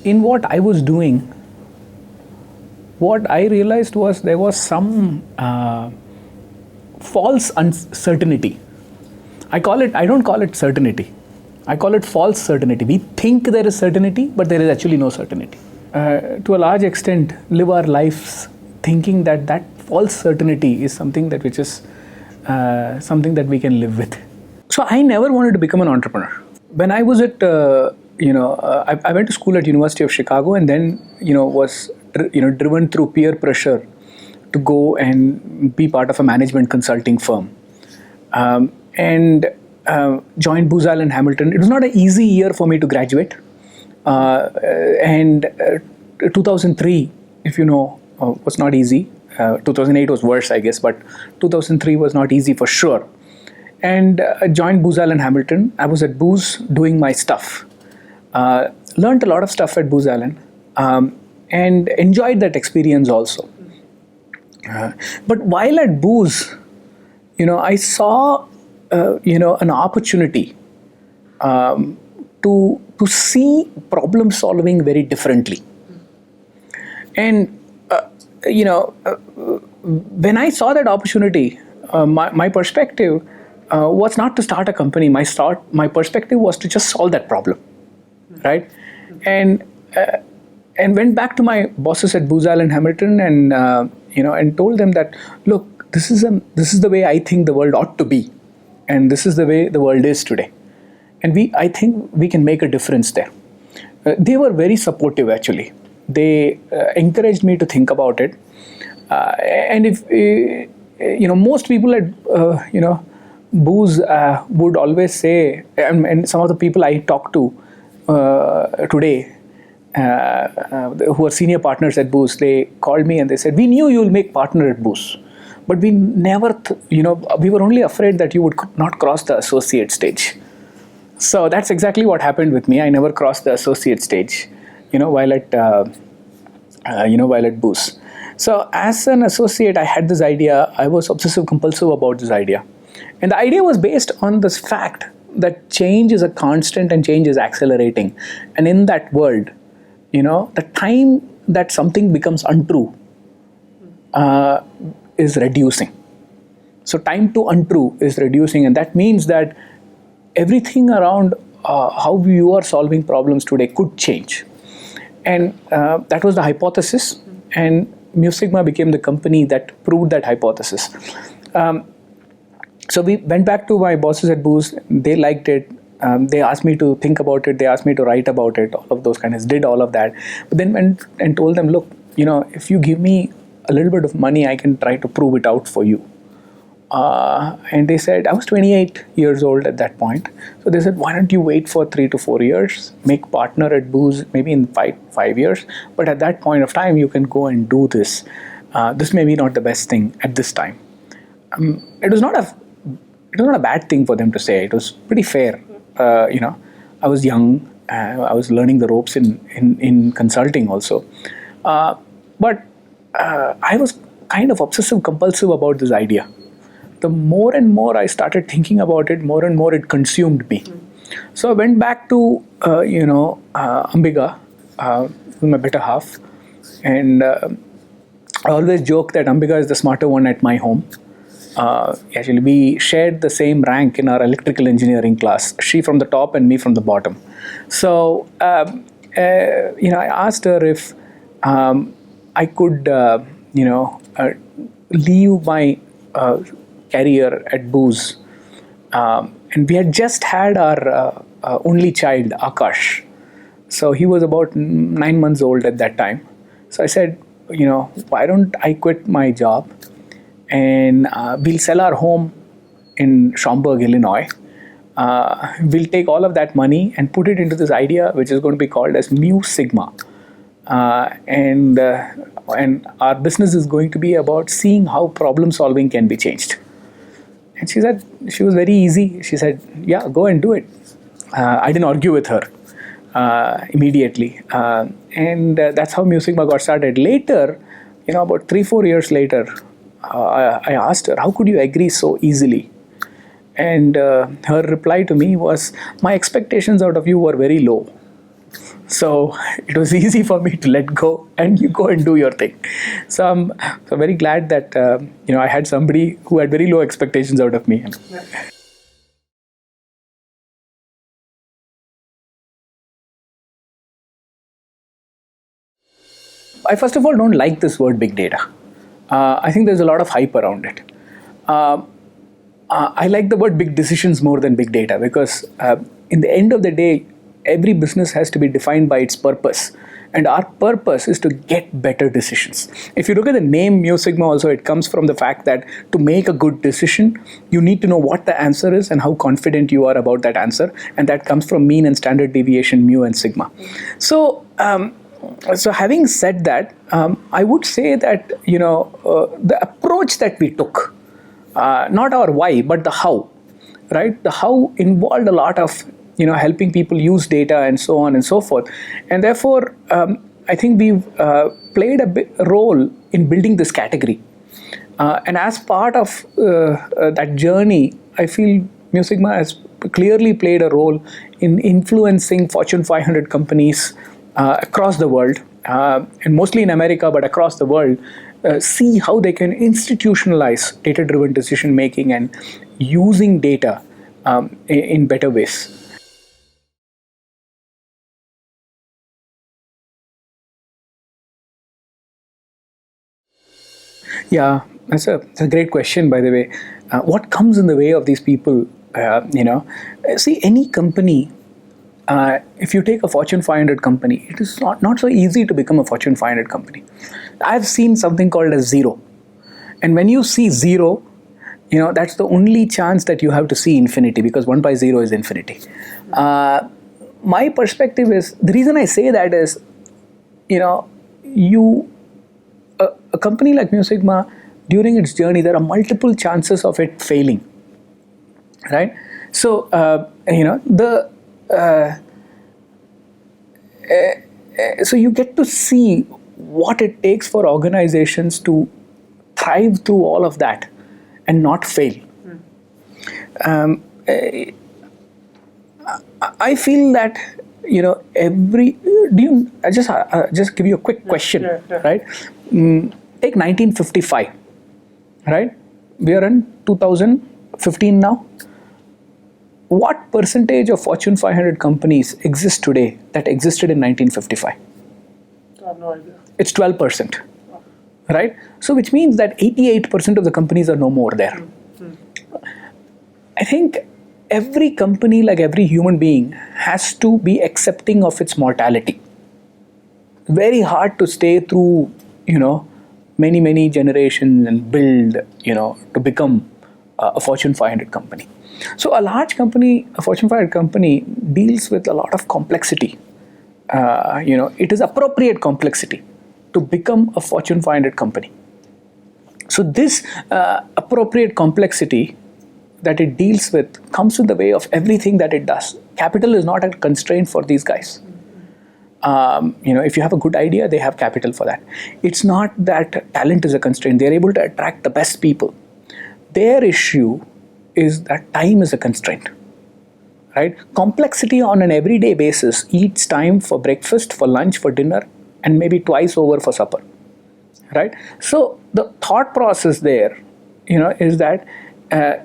in what I was doing, what I realized was there was some false uncertainty. I don't call it certainty. I call it false certainty. We think there is certainty, but there is actually no certainty. To a large extent, live our lives thinking that that false certainty is something that which is something that we can live with. So I never wanted to become an entrepreneur. When I was at, I went to school at University of Chicago, and then, was, driven through peer pressure to go and be part of a management consulting firm. And joined Booz Allen Hamilton. It was not an easy year for me to graduate. And 2003, if you know, was not easy. 2008 was worse, I guess, but 2003 was not easy for sure. And joined Booz Allen Hamilton. I was at Booz doing my stuff. Learned a lot of stuff at Booz Allen, and enjoyed that experience also. But while at Booz, I saw an opportunity to see problem solving very differently. And when I saw that opportunity, my perspective was not to start a company. My perspective was to just solve that problem, right? And went back to my bosses at Booz Allen Hamilton, and and told them that, look, this is the way I think the world ought to be, and this is the way the world is today, and I think we can make a difference there. They were very supportive, actually. They encouraged me to think about it, and if most people at Booz would always say, and some of the people I talk to today, who are senior partners at Booz, they called me and they said, we knew you will make partner at Booz, but we never, we were only afraid that you would not cross the associate stage. So that's exactly what happened with me. I never crossed the associate stage, while at Booz. So as an associate, I had this idea. I was obsessive compulsive about this idea. And the idea was based on this fact that change is a constant and change is accelerating. And in that world, the time that something becomes untrue is reducing. So time to untrue is reducing, and that means that everything around how you are solving problems today could change. And that was the hypothesis, and Mu Sigma became the company that proved that hypothesis. So we went back to my bosses at Booz. They liked it. They asked me to think about it. They asked me to write about it. All of those kinds. Did all of that. But then went and told them, look, if you give me a little bit of money, I can try to prove it out for you. And they said, I was 28 years old at that point. So they said, why don't you wait for 3 to 4 years, make partner at Booz maybe in 5 years. But at that point of time, you can go and do this. This may be not the best thing at this time. It was not a bad thing for them to say. It was pretty fair. I was young. I was learning the ropes in consulting also. But I was kind of obsessive compulsive about this idea. The more and more I started thinking about it, more and more it consumed me. So I went back to Ambika, my better half, and I always joke that Ambika is the smarter one at my home. Actually, we shared the same rank in our electrical engineering class. She from the top and me from the bottom. So I asked her if I could leave my career at Booz, and we had just had our only child, Akash. So he was about 9 months old at that time. So I said, why don't I quit my job, and we'll sell our home in Schaumburg, Illinois. We'll take all of that money and put it into this idea, which is going to be called as Mu Sigma. And our business is going to be about seeing how problem solving can be changed. And she said, she was very easy. She said, yeah, go and do it. I didn't argue with her immediately. And that's how Mu Sigma got started. Later, about 3-4 years later, I asked her, how could you agree so easily? And her reply to me was, my expectations out of you were very low. So it was easy for me to let go and you go and do your thing. So I'm very glad that I had somebody who had very low expectations out of me. I first of all don't like this word big data. I think there's a lot of hype around it. I like the word big decisions more than big data because in the end of the day, every business has to be defined by its purpose. And our purpose is to get better decisions. If you look at the name Mu Sigma also, it comes from the fact that to make a good decision, you need to know what the answer is and how confident you are about that answer. And that comes from mean and standard deviation, mu and sigma. So having said that, I would say that the approach that we took, not our why, but the how, right? The how involved a lot of helping people use data and so on and so forth, and therefore I think we've played a big role in building this category. And as part of that journey, I feel Mu Sigma has clearly played a role in influencing Fortune 500 companies across the world, and mostly in America, but across the world, see how they can institutionalize data-driven decision making and using data in better ways. Yeah, that's a great question, by the way. What comes in the way of these people? See, any company, if you take a Fortune 500 company, it is not so easy to become a Fortune 500 company. I've seen something called as zero. And when you see zero, that's the only chance that you have to see infinity, because 1 by 0 is infinity. My perspective is, the reason I say that is, a company like Mu Sigma, during its journey, there are multiple chances of it failing, right? So, so you get to see what it takes for organizations to thrive through all of that and not fail. I feel that I just give you a quick question, right? Take 1955, right? We are in 2015 now. What percentage of Fortune 500 companies exist today that existed in 1955? I have no idea. It's 12%, right? So which means that 88% of the companies are no more there. I think every company, like every human being, has to be accepting of its mortality. Very hard to stay through, many generations and build, to become a Fortune 500 company. So a large company, a Fortune 500 company, deals with a lot of complexity. It is appropriate complexity to become a Fortune 500 company. So this appropriate complexity that it deals with comes in the way of everything that it does. Capital is not a constraint for these guys. If you have a good idea, they have capital for that. It's not that talent is a constraint. They're able to attract the best people. Their issue is that time is a constraint, right? Complexity on an everyday basis eats time for breakfast, for lunch, for dinner, and maybe twice over for supper, right? So the thought process there, is that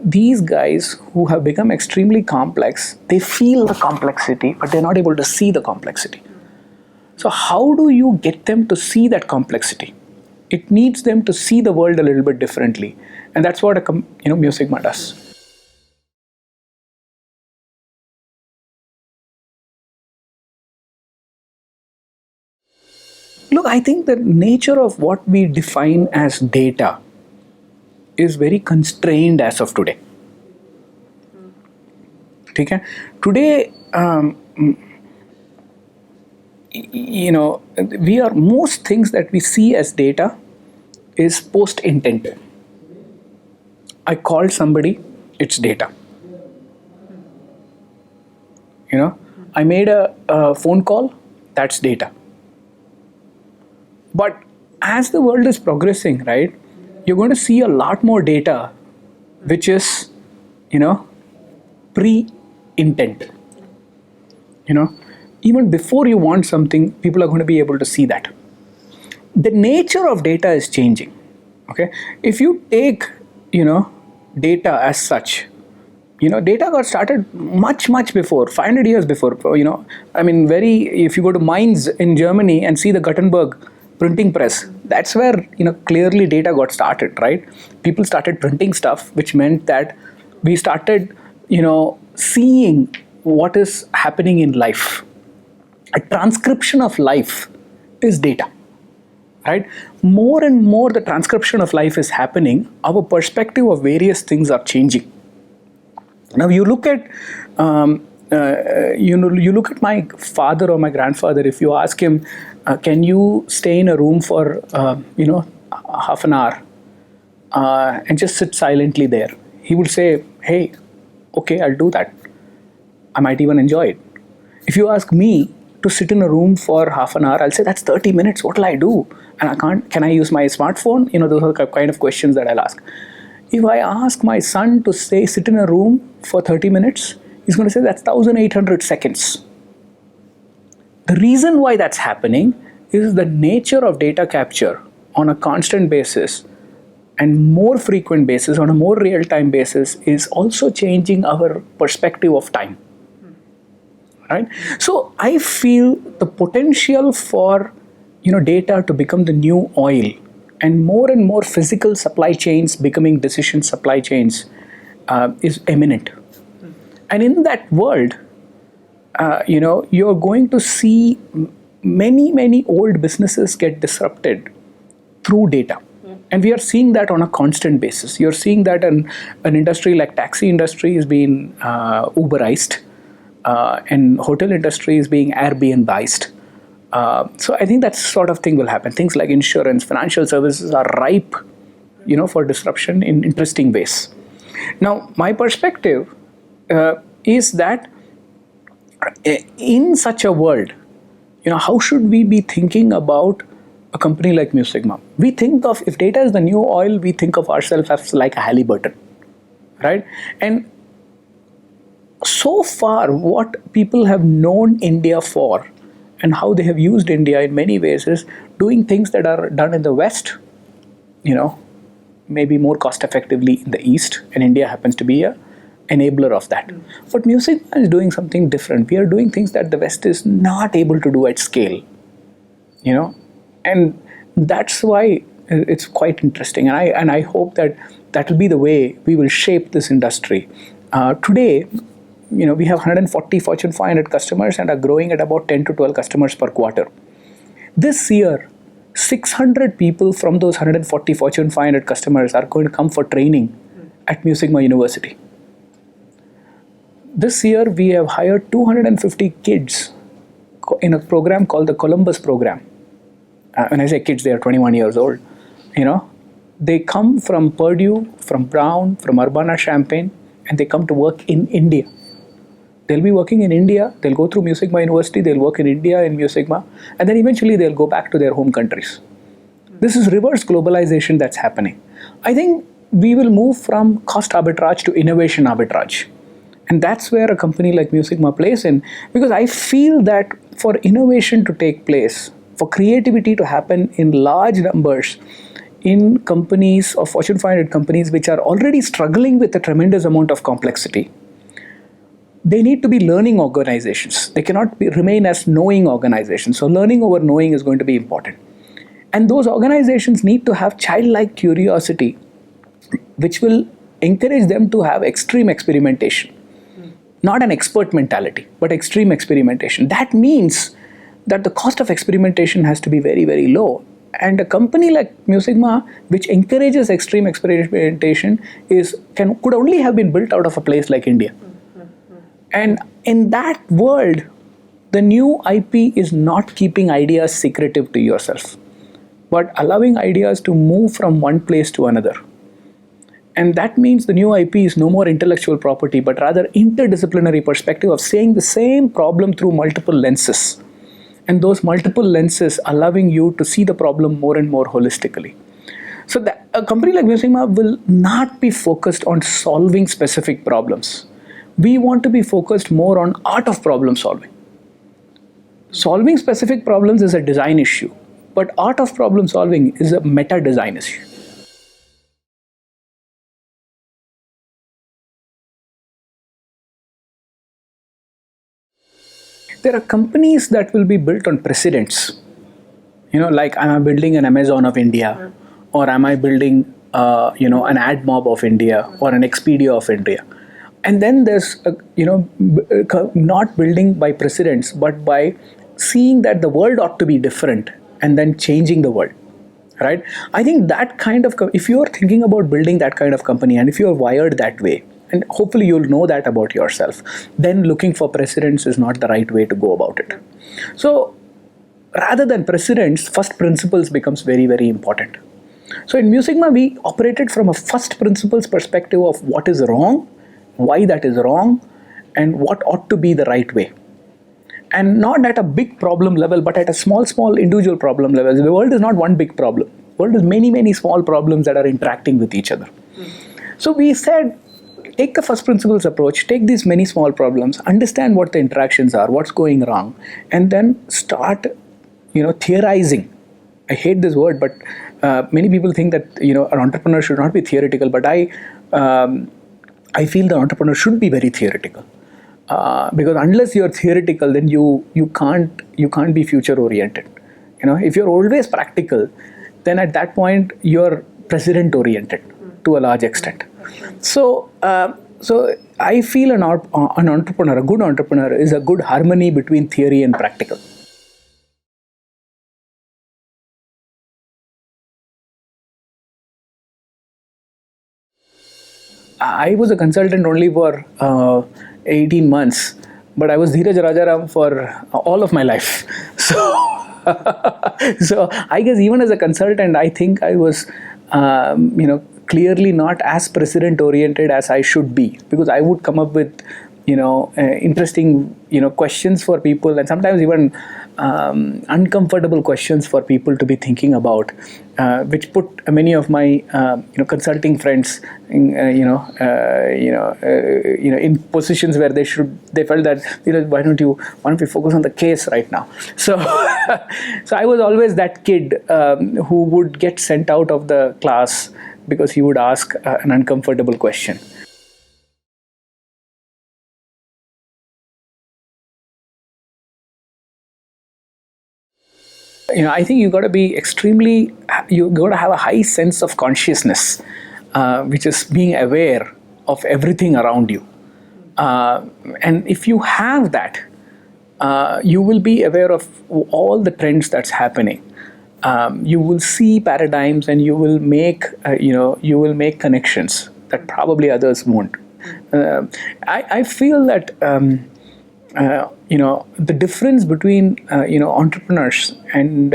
these guys who have become extremely complex, they feel the complexity, but they're not able to see the complexity. So how do you get them to see that complexity? It needs them to see the world a little bit differently, and that's what Mu Sigma does. Look, I think the nature of what we define as data is very constrained as of today. Okay? Today, most things that we see as data is post intent. I called somebody, it's data. I made a phone call, that's data. But as the world is progressing, right, you're going to see a lot more data which is, pre-intent. even before you want something, people are going to be able to see that. The nature of data is changing. Okay, if you take, data as such, data got started much before, 500 years before. If you go to Mainz in Germany and see the Gutenberg printing press, that's where clearly data got started, right? People started printing stuff, which meant that we started seeing what is happening in life. A transcription of life is data, right? More and more the transcription of life is happening, our perspective of various things are changing. Now you look at you look at my father or my grandfather. If you ask him, can you stay in a room for half an hour and just sit silently there, he would say, hey, okay, I'll do that. I might even enjoy it. If you ask me to sit in a room for half an hour, I'll say that's 30 minutes. What will I do? And I can't. Can I use my smartphone? Those are the kind of questions that I'll ask. If I ask my son to sit in a room for 30 minutes, he's going to say that's 1,800 seconds. The reason why that's happening is the nature of data capture on a constant basis and more frequent basis, on a more real-time basis, is also changing our perspective of time. Right? So I feel the potential for data to become the new oil, and more physical supply chains becoming decision supply chains is imminent. And in that world, you're going to see many old businesses get disrupted through data. And we are seeing that on a constant basis. You're seeing that an industry like taxi industry is being Uberized, and hotel industry is being Airbnbized. So I think that sort of thing will happen. Things like insurance, financial services are ripe, for disruption in interesting ways. Now, my perspective is that in such a world, how should we be thinking about a company like Mu Sigma? We think of, if data is the new oil, we think of ourselves as like a Halliburton, right? And so far, what people have known India for and how they have used India in many ways is doing things that are done in the West, maybe more cost effectively in the East, and India happens to be a enabler of that. But Mu Sigma is doing something different. We are doing things that the West is not able to do at scale, and that's why it's quite interesting. And I hope that will be the way we will shape this industry. Today, we have 140 Fortune 500 customers and are growing at about 10 to 12 customers per quarter. This year, 600 people from those 140 Fortune 500 customers are going to come for training at Mu Sigma University. This year, we have hired 250 kids in a program called the Columbus program. When I say kids, they are 21 years old. They come from Purdue, from Brown, from Urbana-Champaign, and they come to work in India. They'll be working in India, they'll go through Mu Sigma University, they'll work in India in Mu Sigma, and then eventually they'll go back to their home countries. This is reverse globalization that's happening. I think we will move from cost arbitrage to innovation arbitrage. And that's where a company like Mu Sigma plays in, because I feel that for innovation to take place, for creativity to happen in large numbers in companies or Fortune 500 companies which are already struggling with a tremendous amount of complexity, they need to be learning organizations. They cannot remain as knowing organizations. So learning over knowing is going to be important. And those organizations need to have childlike curiosity, which will encourage them to have extreme experimentation. Not an expert mentality, but extreme experimentation. That means that the cost of experimentation has to be very low. And a company like Mu Sigma, which encourages extreme experimentation, could only have been built out of a place like India. And in that world, the new IP is not keeping ideas secretive to yourself, but allowing ideas to move from one place to another. And that means the new IP is no more intellectual property, but rather interdisciplinary perspective of seeing the same problem through multiple lenses. And those multiple lenses allowing you to see the problem more and more holistically. So a company like Mu Sigma will not be focused on solving specific problems. We want to be focused more on art of problem solving. Solving specific problems is a design issue, but art of problem solving is a meta design issue. There are companies that will be built on precedents. Like, am I building an Amazon of India, or am I building, an AdMob of India, or an Expedia of India? And then there's, not building by precedents, but by seeing that the world ought to be different, and then changing the world. Right? I think that kind of, if you're thinking about building that kind of company, and if you're wired that way, and hopefully you'll know that about yourself, then looking for precedents is not the right way to go about it. So rather than precedents, first principles becomes very, very important. So in MuSigma, we operated from a first principles perspective of what is wrong, why that is wrong, and what ought to be the right way. And not at a big problem level, but at a small individual problem level. The world is not one big problem. The world is many, many small problems that are interacting with each other. So we said, take the first principles approach, take these many small problems, understand what the interactions are, what's going wrong, and then start, theorizing. I hate this word, but many people think that, an entrepreneur should not be theoretical, but I feel the entrepreneur should be very theoretical. Because unless you're theoretical, then you can't be future oriented. If you're always practical, then at that point you're precedent oriented to a large extent. So I feel an entrepreneur, a good entrepreneur, is a good harmony between theory and practical. I was a consultant only for 18 months, but I was Dhiraj Rajaram for all of my life. So I guess even as a consultant, I think I was, clearly not as precedent oriented as I should be, because I would come up with, interesting, questions for people, and sometimes even uncomfortable questions for people to be thinking about, which put many of my, consulting friends, in positions where they felt that, why don't we focus on the case right now? So, so I was always that kid who would get sent out of the class because he would ask an uncomfortable question. I think you got to have a high sense of consciousness, which is being aware of everything around you. And if you have that, you will be aware of all the trends that's happening. You will see paradigms, and you will make connections that probably others won't. I feel that the difference between entrepreneurs and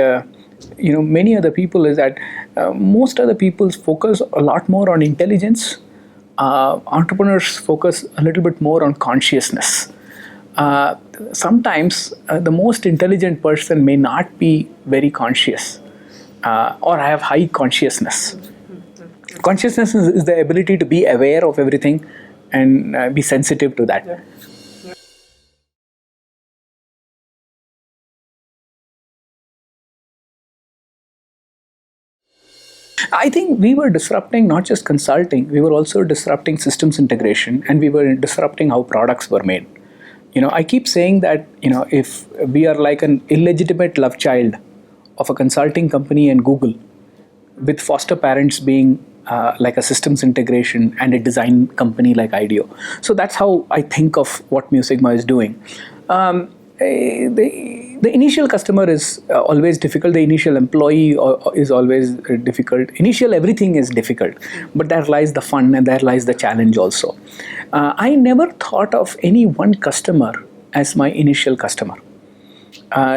many other people is that most other people focus a lot more on intelligence. Entrepreneurs focus a little bit more on consciousness. Sometimes the most intelligent person may not be very conscious or have high consciousness. Consciousness is the ability to be aware of everything and be sensitive to that. I think we were disrupting not just consulting, we were also disrupting systems integration, and we were disrupting how products were made. I keep saying that, if we are like an illegitimate love child of a consulting company and Google, with foster parents being like a systems integration and a design company like IDEO. So that's how I think of what MuSigma is doing. The initial customer is always difficult. The initial employee is always difficult. Initial everything is difficult, but there lies the fun and there lies the challenge also. I never thought of any one customer as my initial customer.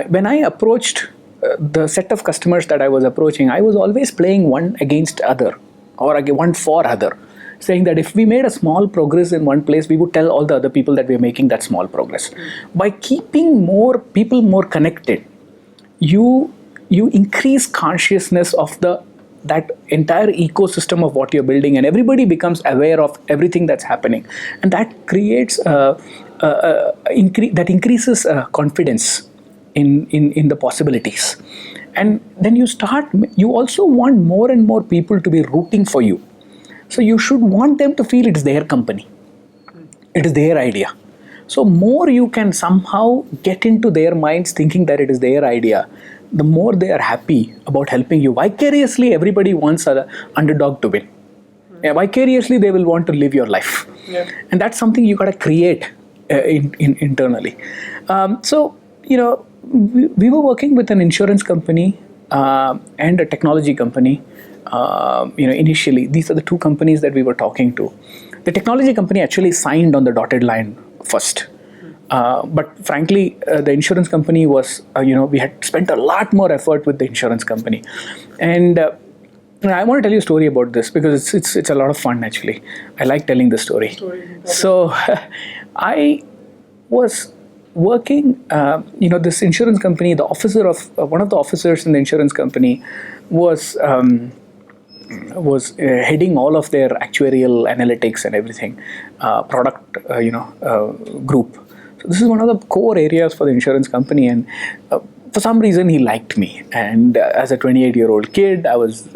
When I approached the set of customers that I was approaching, I was always playing one against other, or one for other, saying that if we made a small progress in one place, we would tell all the other people that we're making that small progress. By keeping more people more connected, you increase consciousness of that entire ecosystem of what you're building, and everybody becomes aware of everything that's happening, and that creates that increases confidence in the possibilities. And then you also want more and more people to be rooting for you. So you should want them to feel it's their company, it is their idea. So more you can somehow get into their minds thinking that it is their idea, the more they are happy about helping you. Vicariously, everybody wants an underdog to win. Yeah, vicariously, they will want to live your life. Yeah. And that's something you got to create internally. So, we were working with an insurance company and a technology company. Initially, these are the two companies that we were talking to. The technology company actually signed on the dotted line first. But frankly, the insurance company was, we had spent a lot more effort with the insurance company. And I want to tell you a story about this because it's a lot of fun actually. I like telling the story. So I was working, this insurance company, the officer of one of the officers in the insurance company was heading all of their actuarial analytics and everything, product, group. So this is one of the core areas for the insurance company, and for some reason he liked me. And as a 28-year-old kid, I was,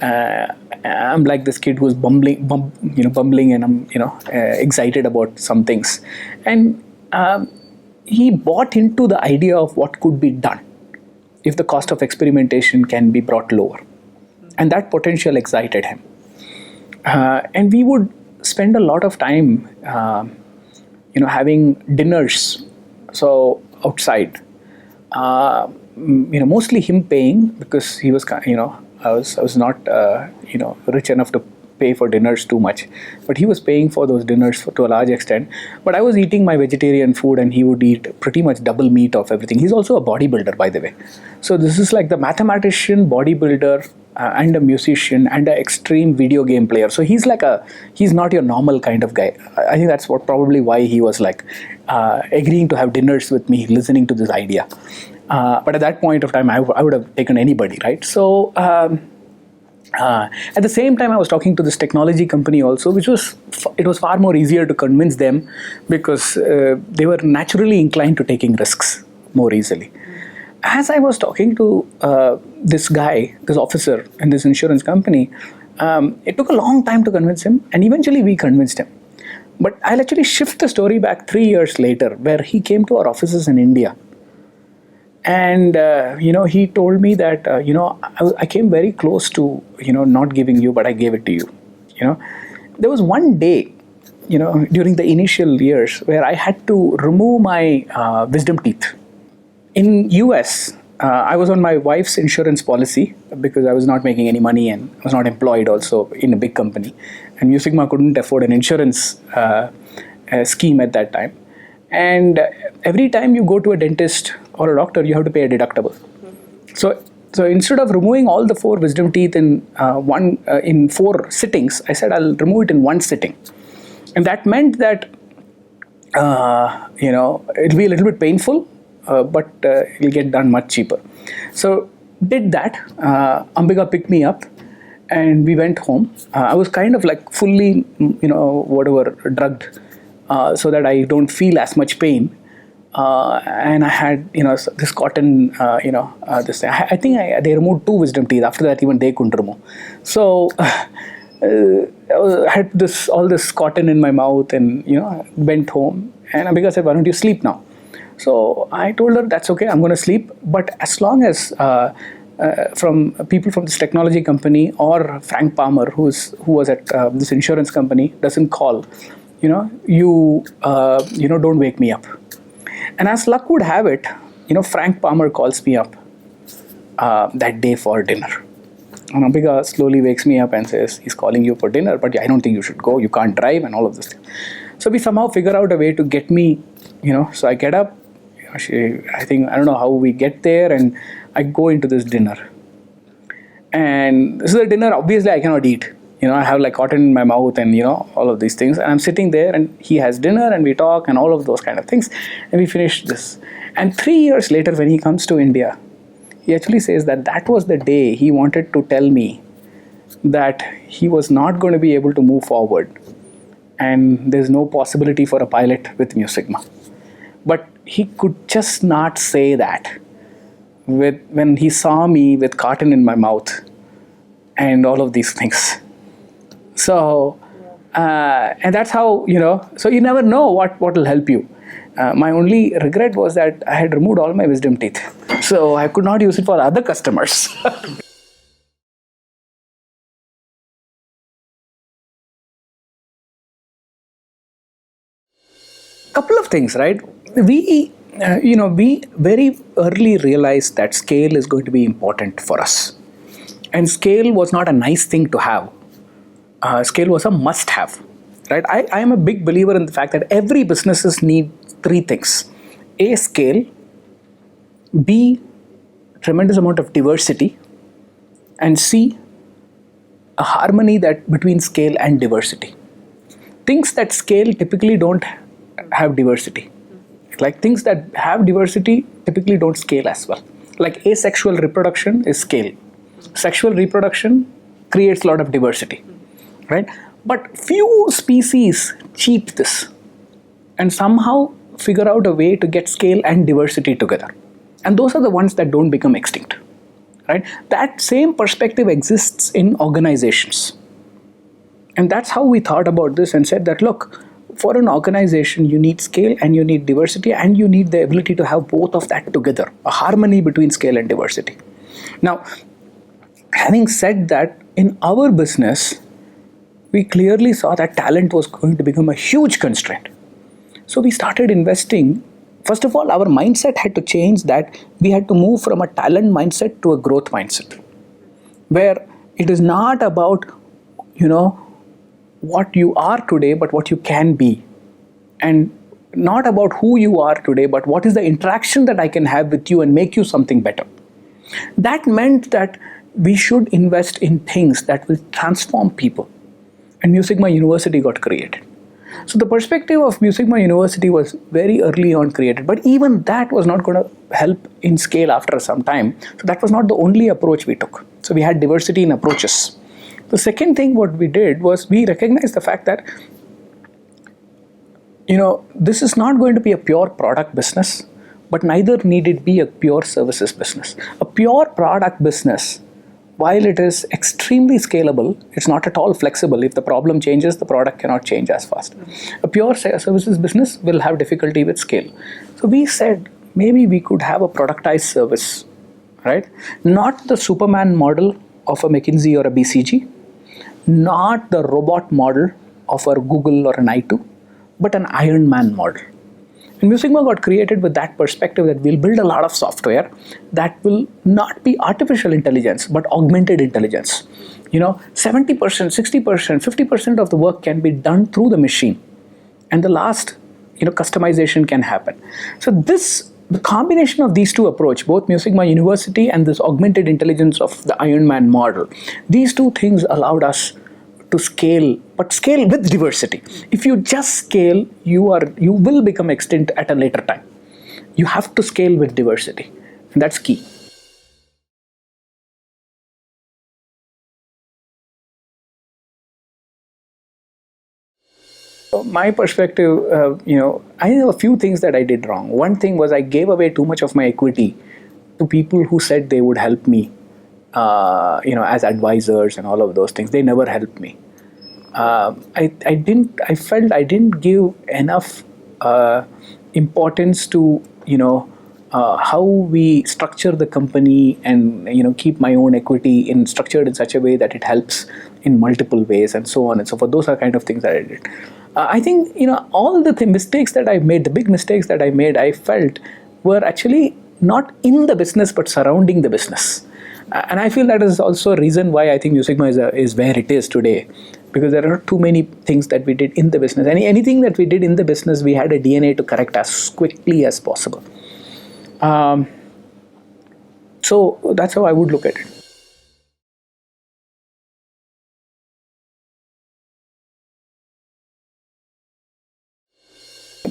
I'm like this kid who's bumbling, and I'm, excited about some things. And he bought into the idea of what could be done if the cost of experimentation can be brought lower. And that potential excited him. And we would spend a lot of time, having dinners, so outside. Mostly him paying because he was, I was not, rich enough to pay for dinners too much, but he was paying for those dinners to a large extent. But I was eating my vegetarian food, and he would eat pretty much double meat of everything. He's also a bodybuilder, by the way. So this is like the mathematician, bodybuilder, and a musician, and an extreme video game player. So he's not your normal kind of guy. I think that's probably why he was like agreeing to have dinners with me, listening to this idea. But at that point of time, I would have taken anybody, right? So at the same time, I was talking to this technology company also, it was far more easier to convince them because they were naturally inclined to taking risks more easily. As I was talking to this guy, this officer in this insurance company, it took a long time to convince him, and eventually we convinced him. But I'll actually shift the story back 3 years later, where he came to our offices in India. And, he told me that, I came very close to, not giving you, but I gave it to you. There was one day, during the initial years where I had to remove my wisdom teeth. In US, I was on my wife's insurance policy because I was not making any money and I was not employed also in a big company. And Mu Sigma couldn't afford an insurance scheme at that time. And every time you go to a dentist or a doctor, you have to pay a deductible. So instead of removing all the 4 wisdom teeth in 4 sittings, I said I'll remove it in 1 sitting. And that meant that, it'll be a little bit painful, but it'll get done much cheaper. So did that. Ambika picked me up and we went home. I was kind of like fully, drugged so that I don't feel as much pain. And I had, this cotton, this thing. I think they removed 2 wisdom teeth. After that, even they couldn't remove. So I had all this cotton in my mouth and, went home. And Ambika said, why don't you sleep now? So I told her, that's okay, I'm going to sleep. But as long as from people from this technology company or Frank Palmer, who was at this insurance company, doesn't call, you don't wake me up. And as luck would have it, Frank Palmer calls me up that day for dinner. And Ambika slowly wakes me up and says, he's calling you for dinner, but I don't think you should go. You can't drive and all of this. So we somehow figure out a way to get me, so I get up. I don't know how we get there, and I go into this dinner. And this is a dinner, obviously I cannot eat. I have like cotton in my mouth and, all of these things. And I'm sitting there and he has dinner and we talk and all of those kind of things. And we finish this. And 3 years later, when he comes to India, he actually says that was the day he wanted to tell me that he was not going to be able to move forward. And there's no possibility for a pilot with Mu Sigma. But he could just not say that when he saw me with cotton in my mouth and all of these things. So, and that's how, so you never know what will help you. My only regret was that I had removed all my wisdom teeth. So I could not use it for other customers. Couple of things, right? We very early realized that scale is going to be important for us. And scale was not a nice thing to have. Scale was a must-have, right? I am a big believer in the fact that every businesses need three things: A, scale; B, tremendous amount of diversity; and C, a harmony that between scale and diversity. Things that scale typically don't have diversity. Like things that have diversity typically don't scale as well. Like asexual reproduction is scale. Sexual reproduction creates a lot of diversity, right? But few species cheat this and somehow figure out a way to get scale and diversity together. And those are the ones that don't become extinct, right? That same perspective exists in organizations. And that's how we thought about this and said that, look, for an organization, you need scale and you need diversity and you need the ability to have both of that together, a harmony between scale and diversity. Now, having said that, in our business, we clearly saw that talent was going to become a huge constraint. So we started investing. First of all, our mindset had to change, that we had to move from a talent mindset to a growth mindset, where it is not about, what you are today, but what you can be. And not about who you are today, but what is the interaction that I can have with you and make you something better. That meant that we should invest in things that will transform people. And Mu Sigma University got created. So the perspective of Mu Sigma University was very early on created, but even that was not going to help in scale after some time. So that was not the only approach we took. So we had diversity in approaches. The second thing what we did was we recognized the fact that, this is not going to be a pure product business, but neither need it be a pure services business. A pure product business, while it is extremely scalable, it's not at all flexible. If the problem changes, the product cannot change as fast. A pure services business will have difficulty with scale. So we said, maybe we could have a productized service, right? Not the Superman model of a McKinsey or a BCG, not the robot model of a Google or an I2, but an Iron Man model. And Mu Sigma got created with that perspective that we'll build a lot of software that will not be artificial intelligence, but augmented intelligence. 70%, 60%, 50% of the work can be done through the machine. And the last, customization can happen. So the combination of these two approaches, both Mu Sigma University and this augmented intelligence of the Iron Man model, these two things allowed us to scale, but scale with diversity. If you just scale, you will become extinct at a later time. You have to scale with diversity, and that's key. My perspective, I have a few things that I did wrong. One thing was I gave away too much of my equity to people who said they would help me, as advisors and all of those things. They never helped me. I felt I didn't give enough importance to, how we structure the company and, keep my own equity structured in such a way that it helps in multiple ways and so on and so forth. Those are kind of things that I did. I think, all the mistakes that I made, the big mistakes that I made, I felt were actually not in the business, but surrounding the business. And I feel that is also a reason why I think Mu Sigma is where it is today. Because there are not too many things that we did in the business. Anything that we did in the business, we had a DNA to correct as quickly as possible. So that's how I would look at it.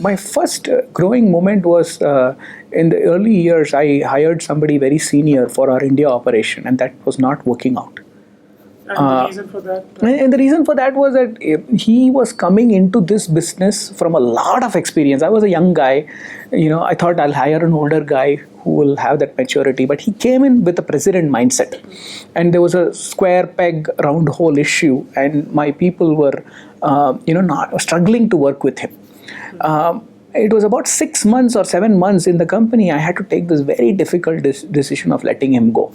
My first growing moment was in the early years. I hired somebody very senior for our India operation, and that was not working out. And the reason for that? And the reason for that was that he was coming into this business from a lot of experience. I was a young guy, I thought I'll hire an older guy who will have that maturity. But he came in with a president mindset, and there was a square peg round hole issue, and my people were, not struggling to work with him. It was about 6 months or 7 months in the company. I had to take this very difficult decision of letting him go.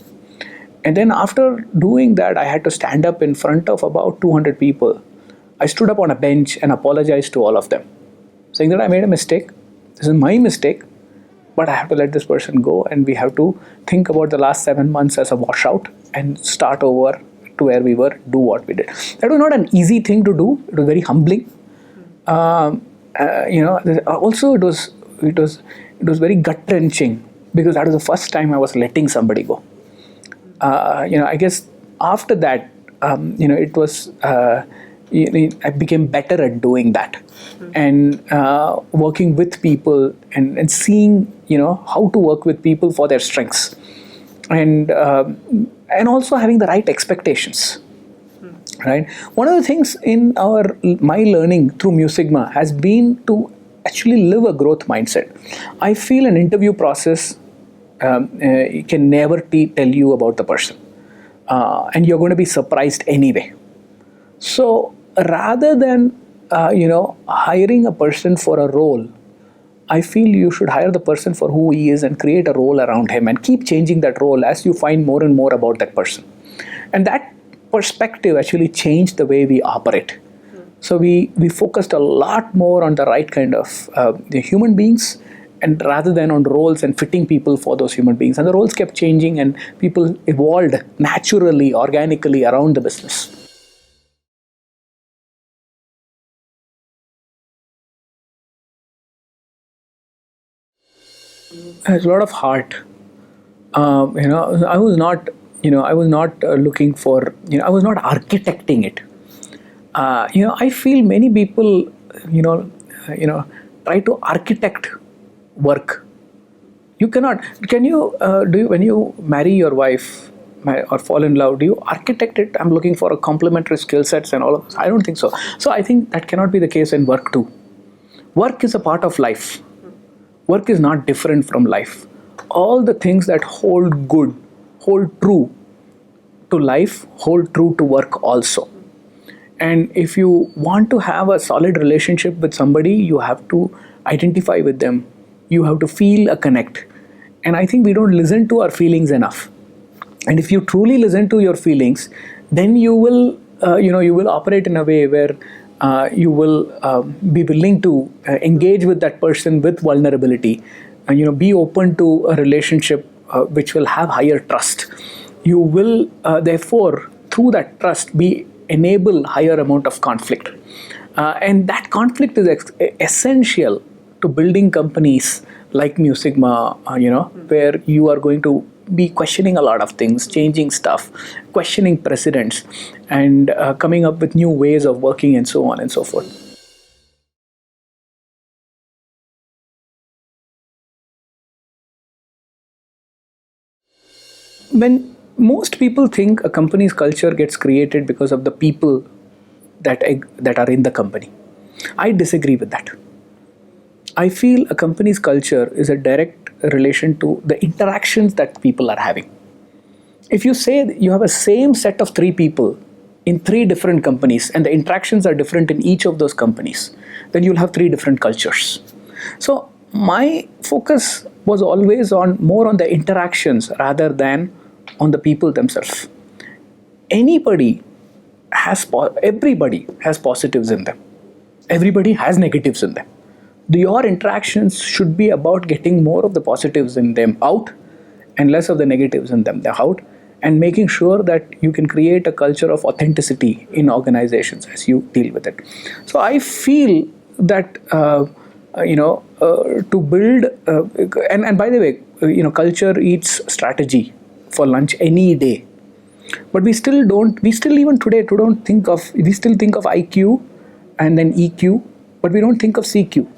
And then after doing that, I had to stand up in front of about 200 people. I stood up on a bench and apologized to all of them, saying that I made a mistake. This is my mistake, but I have to let this person go, and we have to think about the last 7 months as a washout and start over to where we were, do what we did. That was not an easy thing to do. It was very humbling. Also it was very gut wrenching, because that was the first time I was letting somebody go. I guess after that, it was, I became better at doing that, and working with people, and seeing, how to work with people for their strengths, and also having the right expectations. Right. One of the things in my learning through Mu Sigma has been to actually live a growth mindset. I feel an interview process can never tell you about the person, and you're going to be surprised anyway. So rather than hiring a person for a role, I feel you should hire the person for who he is and create a role around him, and keep changing that role as you find more and more about that person. And that perspective actually changed the way we operate. So we focused a lot more on the right kind of the human beings, and rather than on roles and fitting people for those human beings. And the roles kept changing, and people evolved naturally, organically around the business. There's a lot of heart. I was not, looking for, I was not architecting it. I feel many people, try to architect work. You cannot. Can you when you marry your wife or fall in love, do you architect it? I'm looking for a complementary skill sets and all of this. I don't think so. So I think that cannot be the case in work too. Work is a part of life. Work is not different from life. All the things that hold good, hold true to life, hold true to work also. And if you want to have a solid relationship with somebody, you have to identify with them. You have to feel a connect. And I think we don't listen to our feelings enough. And if you truly listen to your feelings, then you will, you will operate in a way where you will be willing to engage with that person with vulnerability, and be open to a relationship which will have higher trust. You will therefore, through that trust, enable higher amount of conflict, and that conflict is essential to building companies like Mu Sigma, where you are going to be questioning a lot of things, changing stuff, questioning precedents, and coming up with new ways of working, and so on and so forth. When most people think a company's culture gets created because of the people that are in the company, I disagree with that. I feel a company's culture is a direct relation to the interactions that people are having. If you say you have a same set of 3 people in 3 different companies, and the interactions are different in each of those companies, then you'll have 3 different cultures. So my focus was always more on the interactions rather than on the people themselves. Everybody has positives in them. Everybody has negatives in them. Your interactions should be about getting more of the positives in them out and less of the negatives in them out, and making sure that you can create a culture of authenticity in organizations as you deal with it. So I feel that to build and by the way, culture eats strategy for lunch any day. But we still even today think of IQ and then EQ, but we don't think of CQ.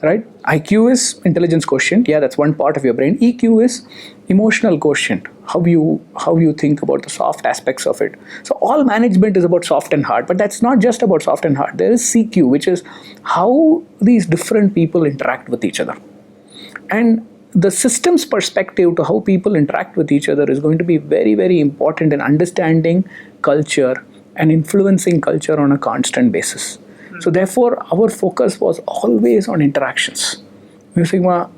Right? IQ is intelligence quotient. Yeah, that's one part of your brain. EQ is emotional quotient, how you think about the soft aspects of it. So all management is about soft and hard, but that's not just about soft and hard. There is CQ, which is how these different people interact with each other. And the systems perspective to how people interact with each other is going to be very, very important in understanding culture and influencing culture on a constant basis. So therefore, our focus was always on interactions. Mu Sigma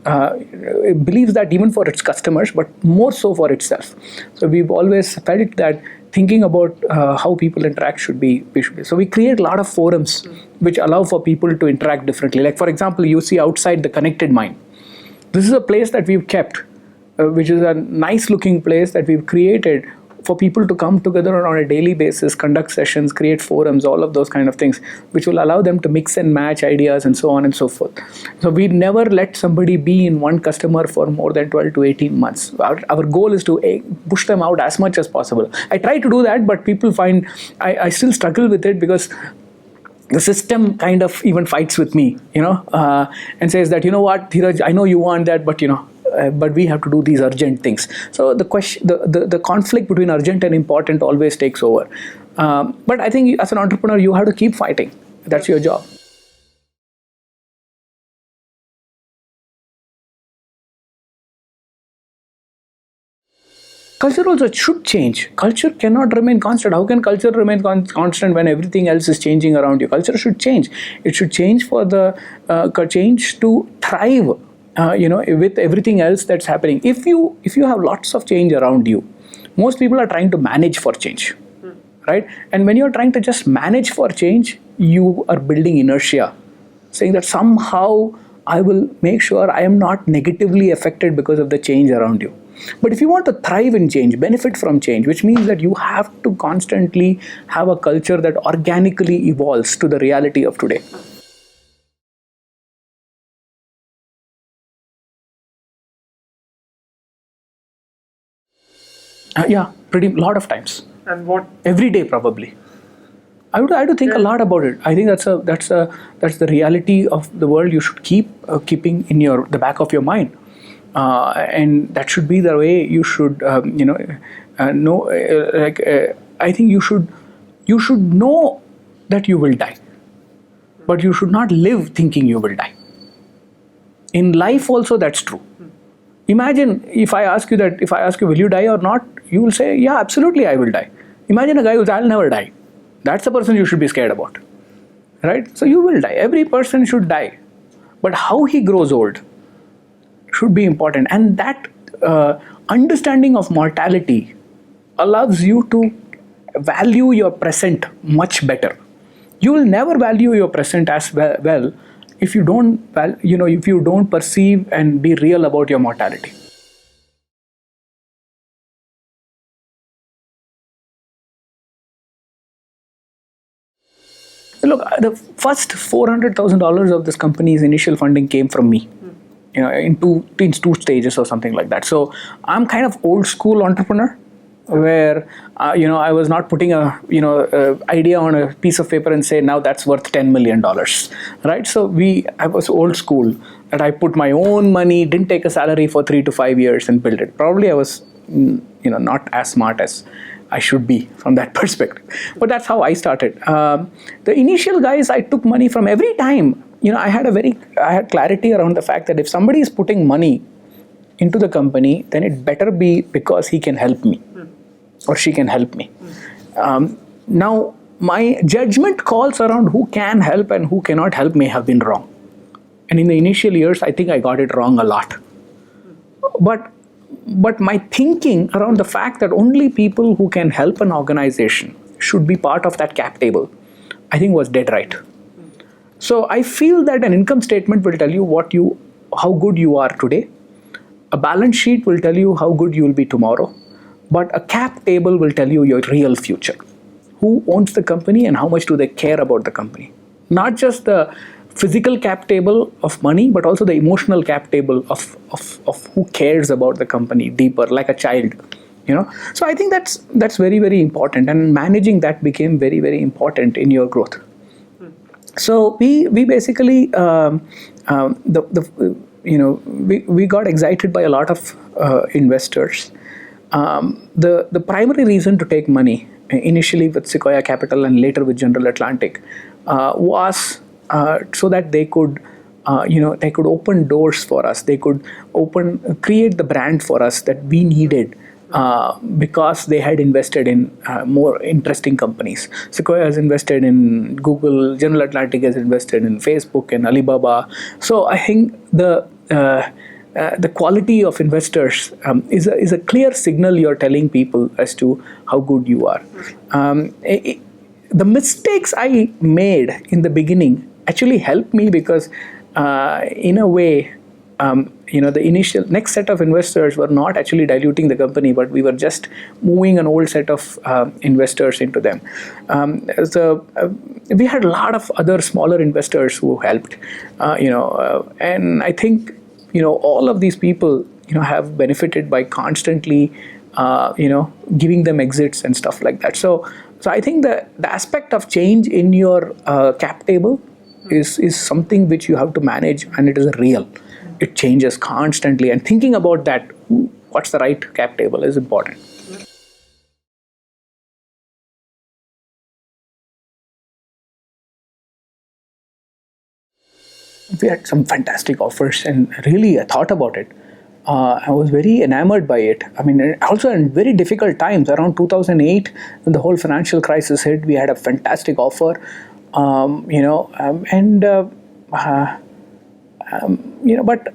it believes that even for its customers, but more so for itself. So we've always felt that thinking about how people interact should be. So we create a lot of forums which allow for people to interact differently. Like for example, you see outside the connected mind. This is a place that we've kept, which is a nice looking place that we've created for people to come together on a daily basis, conduct sessions, create forums, all of those kind of things, which will allow them to mix and match ideas and so on and so forth. So we never let somebody be in one customer for more than 12 to 18 months. Our goal is to push them out as much as possible. I try to do that, but people find I still struggle with it because the system kind of even fights with me, and says that, what, Dhiraj, I know you want that, but but we have to do these urgent things. So the question, the conflict between urgent and important always takes over. But I think as an entrepreneur, you have to keep fighting. That's your job. Culture also should change. Culture cannot remain constant. How can culture remain constant when everything else is changing around you? Culture should change. It should change for the change to thrive. With everything else that's happening. If you have lots of change around you, most people are trying to manage for change, right? And when you're trying to just manage for change, you are building inertia, saying that somehow I will make sure I am not negatively affected because of the change around you. But if you want to thrive in change, benefit from change, which means that you have to constantly have a culture that organically evolves to the reality of today. Yeah, pretty lot of times. And what? Every day probably. I would to think a lot about it. I think that's the reality of the world. You should keep keeping in the back of your mind, and that should be the way you should know. I think you should know that you will die, but you should not live thinking you will die. In life also that's true. Imagine if I ask you, will you die or not? You will say, yeah, absolutely, I will die. Imagine a guy who says, I'll never die. That's the person you should be scared about, right? So you will die. Every person should die. But how he grows old should be important. And that understanding of mortality allows you to value your present much better. You will never value your present as well if you don't perceive and be real about your mortality. Look, the first $400,000 of this company's initial funding came from me, in two stages or something like that. So I'm kind of old school entrepreneur, where I was not putting a idea on a piece of paper and say now that's worth $10 million, right? So I was old school, that I put my own money, didn't take a salary for 3 to 5 years and built it. Probably I was not as smart as I should be from that perspective, but that's how I started. The initial guys, I took money from every time. I had clarity around the fact that if somebody is putting money into the company, then it better be because he can help me or she can help me. Now, my judgment calls around who can help and who cannot help may have been wrong. And in the initial years, I think I got it wrong a lot. But my thinking around the fact that only people who can help an organization should be part of that cap table, I think was dead right. So I feel that an income statement will tell you how good you are today. A balance sheet will tell you how good you will be tomorrow. But a cap table will tell you your real future. Who owns the company and how much do they care about the company? Not just the physical cap table of money, but also the emotional cap table of who cares about the company deeper, like a child. So I think that's very, very important, and managing that became very, very important in your growth. So we basically we got excited by a lot of investors. The primary reason to take money, initially with Sequoia Capital and later with General Atlantic, was so that they could they could open doors for us. They could create the brand for us that we needed, because they had invested in more interesting companies. Sequoia has invested in Google, General Atlantic has invested in Facebook and Alibaba. So I think the quality of investors is a clear signal you're telling people as to how good you are. The mistakes I made in the beginning actually helped me because, in a way, the initial next set of investors were not actually diluting the company, but we were just moving an old set of investors into them. We had a lot of other smaller investors who helped, and I think all of these people have benefited by constantly giving them exits and stuff like that. So I think the aspect of change in your cap table is something which you have to manage, and it is real. It changes constantly, and thinking about that, what's the right cap table, is important. We had some fantastic offers, and really I thought about it. I was very enamored by it. I mean, also in very difficult times, around 2008, when the whole financial crisis hit, we had a fantastic offer. But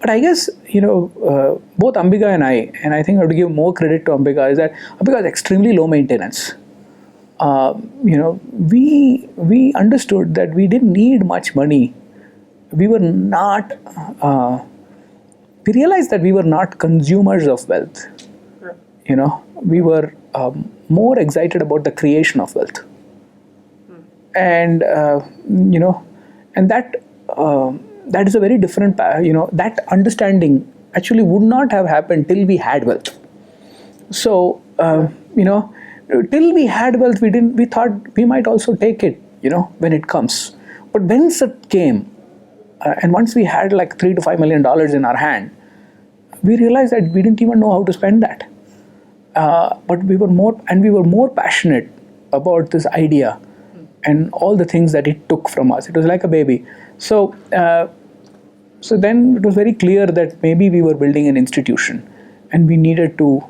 I guess both Ambika and I think I have to give more credit to Ambika, is that Ambika is extremely low maintenance. We understood that we didn't need much money. We were not. We realized that we were not consumers of wealth. We were more excited about the creation of wealth, and and that is a very different. That understanding actually would not have happened till we had wealth. So till we had wealth, we thought we might also take it, when it comes. But once it came, and once we had like $3 to $5 million in our hand, we realized that we didn't even know how to spend that. But we were more passionate about this idea and all the things that it took from us. It was like a baby. So then it was very clear that maybe we were building an institution, and we needed to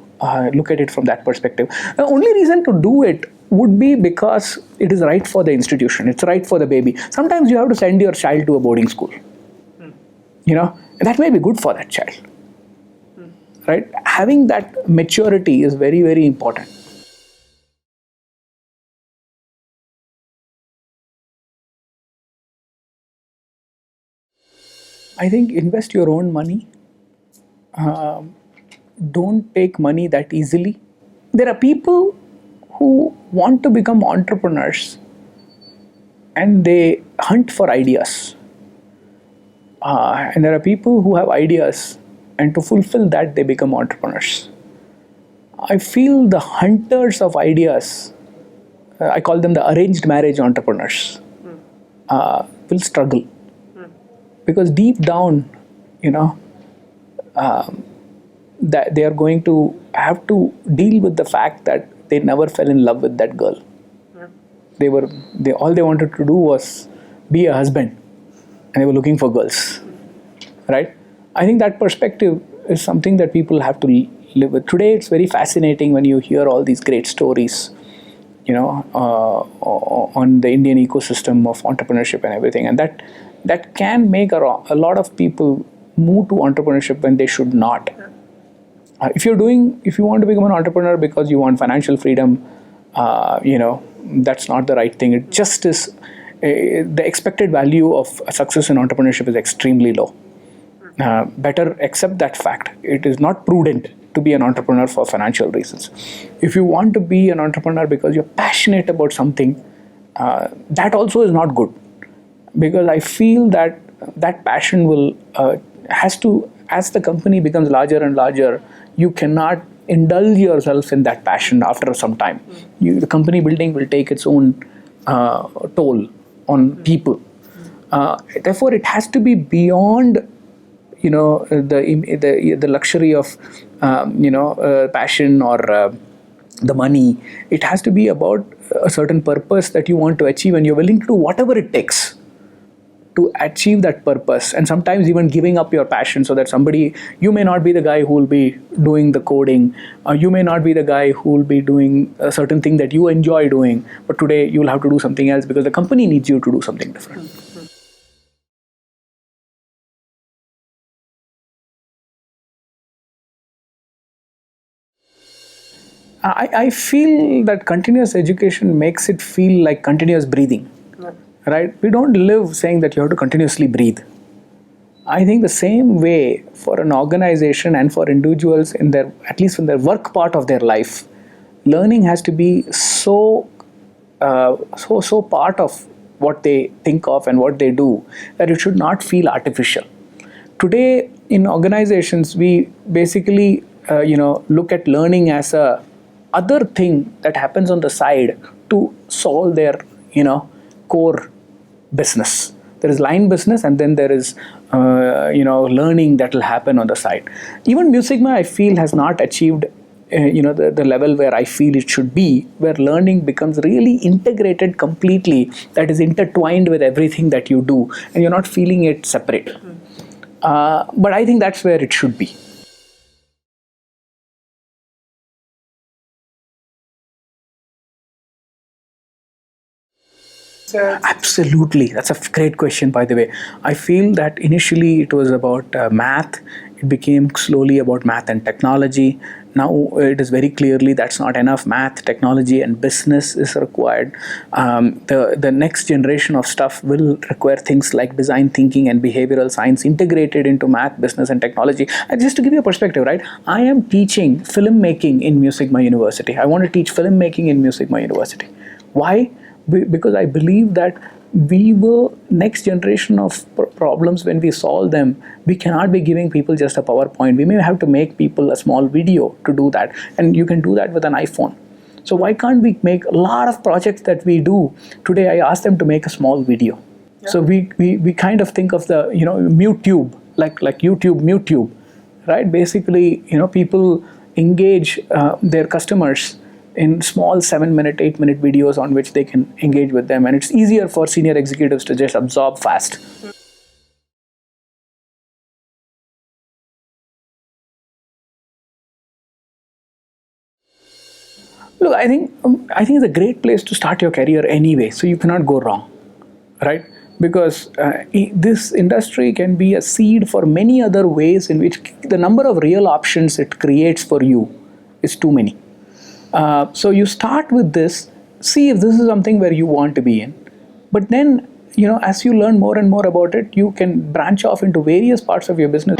look at it from that perspective. The only reason to do it would be because it is right for the institution. It's right for the baby. Sometimes you have to send your child to a boarding school. And that may be good for that child. Right? Having that maturity is very, very important. I think invest your own money. Don't take money that easily. There are people who want to become entrepreneurs, and they hunt for ideas. And there are people who have ideas, and to fulfill that, they become entrepreneurs. I feel the hunters of ideas, I call them the arranged marriage entrepreneurs, will struggle. Because deep down, that they are going to have to deal with the fact that they never fell in love with that girl. All they wanted to do was be a husband, and they were looking for girls, right? I think that perspective is something that people have to live with. Today, it's very fascinating when you hear all these great stories, on the Indian ecosystem of entrepreneurship and everything, and that can make a lot of people move to entrepreneurship when they should not. If you want to become an entrepreneur because you want financial freedom, that's not the right thing. It just is. The expected value of success in entrepreneurship is extremely low. Better accept that fact. It is not prudent to be an entrepreneur for financial reasons. If you want to be an entrepreneur because you're passionate about something, that also is not good. Because I feel that passion will has to, as the company becomes larger and larger, you cannot indulge yourself in that passion after some time. The company building will take its own toll on people. Therefore, it has to be beyond the luxury of passion or the money. It has to be about a certain purpose that you want to achieve, and you're willing to do whatever it takes to achieve that purpose, and sometimes even giving up your passion so that somebody, you may not be the guy who will be doing the coding, you may not be the guy who will be doing a certain thing that you enjoy doing, but today you will have to do something else because the company needs you to do something different. I feel that continuous education makes it feel like continuous breathing, right? We don't live saying that you have to continuously breathe. I think the same way for an organization and for individuals in their, at least in their work part of their life, learning has to be so part of what they think of and what they do that it should not feel artificial. Today in organizations, we basically look at learning as a other thing that happens on the side to solve their core business. There is line business, and then there is learning that will happen on the side. Even Mu Sigma, I feel, has not achieved the level where I feel it should be, where learning becomes really integrated completely, that is intertwined with everything that you do, and you're not feeling it separate. But I think that's where it should be. Absolutely. That's a great question, by the way. I feel that initially it was about math. It became slowly about math and technology. Now it is very clearly that's not enough. Math, technology, and business is required. The next generation of stuff will require things like design thinking and behavioral science integrated into math, business, and technology. And just to give you a perspective, right? I am teaching filmmaking in Mu Sigma University. I want to teach filmmaking in Mu Sigma University. Why? Because I believe that we will, next generation of problems, when we solve them, we cannot be giving people just a PowerPoint. We may have to make people a small video to do that, and you can do that with an iPhone. So why can't we make a lot of projects that we do today? I ask them to make a small video. Yeah. So we kind of think of the MuTube, like YouTube, MuTube, right? Basically, people engage their customers in small 7-minute, 8-minute videos on which they can engage with them, and it's easier for senior executives to just absorb fast. Look, I think it's a great place to start your career anyway, so you cannot go wrong, right? Because this industry can be a seed for many other ways in which the number of real options it creates for you is too many. So you start with this, see if this is something where you want to be in. But then, as you learn more and more about it, you can branch off into various parts of your business.